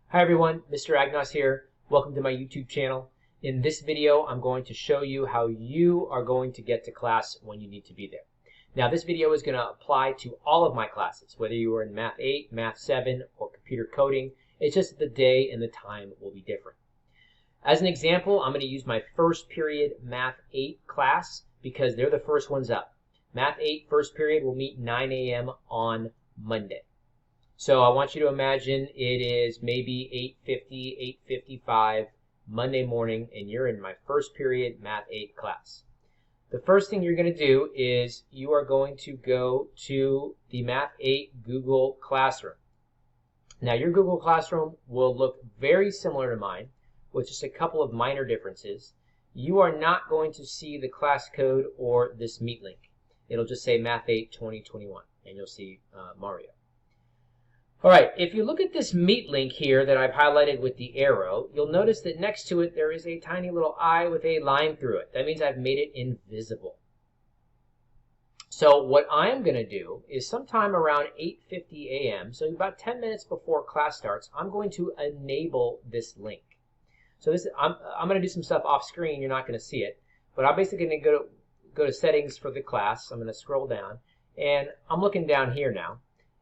Hi everyone, Mr. Agnos here. Welcome to my YouTube channel. In this video, I'm going to show you how you are going to get to class when you need to be there. Now this video is going to apply to all of my classes, whether you are in Math 8, Math 7, or computer coding. It's just the day and the time will be different. As an example, I'm going to use my first period Math 8 class because they're the first ones up. Math 8 first period will meet 9 a.m. on Monday. So I want you to imagine it is maybe 8:50, 8:55 Monday morning, and you're in my first period Math 8 class. The first thing you're going to do is you are going to go to the Math 8 Google Classroom. Now your Google Classroom will look very similar to mine with just a couple of minor differences. You are not going to see the class code or this Meet link. It'll just say Math 8 2021, and you'll see Mario. All right, if you look at this Meet link here that I've highlighted with the arrow, you'll notice that next to it there is a tiny little I with a line through it. That means I've made it invisible. So what I'm going to do is sometime around 8:50 a.m., so about 10 minutes before class starts, I'm going to enable this link. So I'm going to do some stuff off screen. You're not going to see it, but I'm basically going to go to settings for the class. I'm going to scroll down, and I'm looking down here now.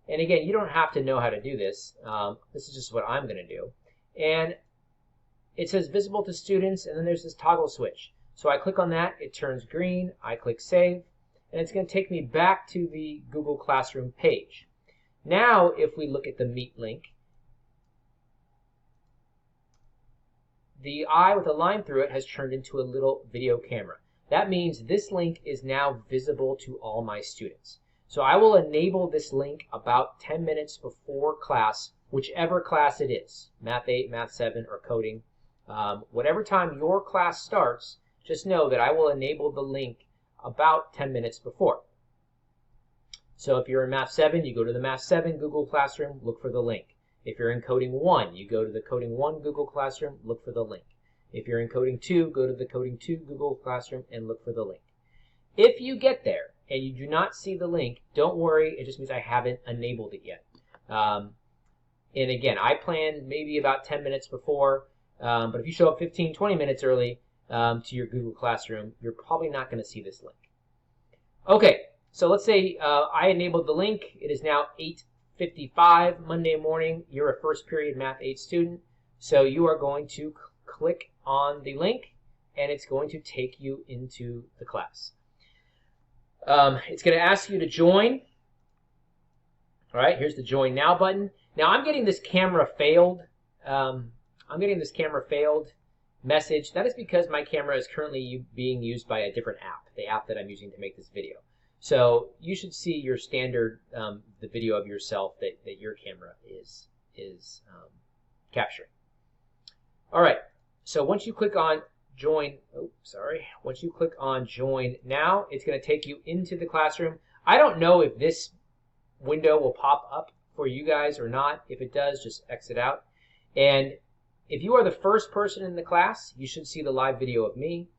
And again, you don't have to know how to do this. This is just what I'm going to do. And it says visible to students, and then there's this toggle switch. So I click on that, it turns green, I click save, and it's going to take me back to the Google Classroom page. Now, if we look at the Meet link, the eye with a line through it has turned into a little video camera. That means this link is now visible to all my students. So I will enable this link about 10 minutes before class, whichever class it is, Math 8, Math 7, or coding. Whatever time your class starts, just know that I will enable the link about 10 minutes before. So if you're in Math 7, you go to the Math 7 Google Classroom, look for the link. If you're in Coding 1, you go to the Coding 1 Google Classroom, look for the link. If you're in Coding 2, go to the Coding 2 Google Classroom and look for the link. If you get there and you do not see the link, don't worry, it just means I haven't enabled it yet. And again, I plan maybe about 10 minutes before, but if you show up 15, 20 minutes early to your Google Classroom, you're probably not going to see this link. Okay, so let's say I enabled the link. It is now 8:55 Monday morning. You're a first period Math 8 student, so you are going to click on the link, and it's going to take you into the class. It's going to ask you to join. All right, here's the Join Now button. Now I'm getting this camera failed. Message. That is because my camera is currently being used by a different app, the app that I'm using to make this video. So you should see your standard, the video of yourself that your camera is capturing. All right, so once you click on once you click on Join Now, it's going to take you into the classroom. I don't know if this window will pop up for you guys or not. If it does, just exit out. And if you are the first person in the class, you should see the live video of me.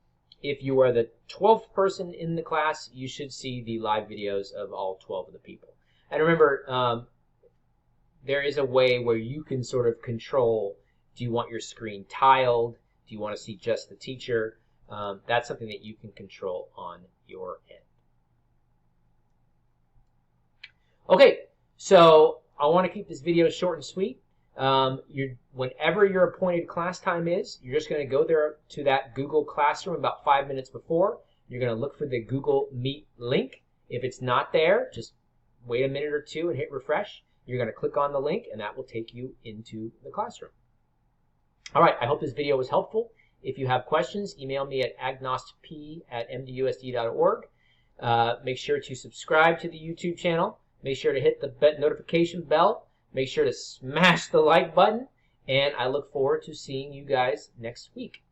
If you are the 12th person in the class, you should see the live videos of all 12 of the people. And remember, there is a way where you can sort of control, do you want your screen tiled? Do you want to see just the teacher? That's something that you can control on your end. Okay, so I want to keep this video short and sweet. Whenever your appointed class time is, you're just going to go there to that Google Classroom about 5 minutes before. You're going to look for the Google Meet link. If it's not there, just wait a minute or two and hit refresh. You're going to click on the link, and that will take you into the classroom. All right, I hope this video was helpful. If you have questions, email me at agnosp@mdusd.org. Make sure to subscribe to the YouTube channel. Make sure to hit the notification bell. Make sure to smash the like button. And I look forward to seeing you guys next week.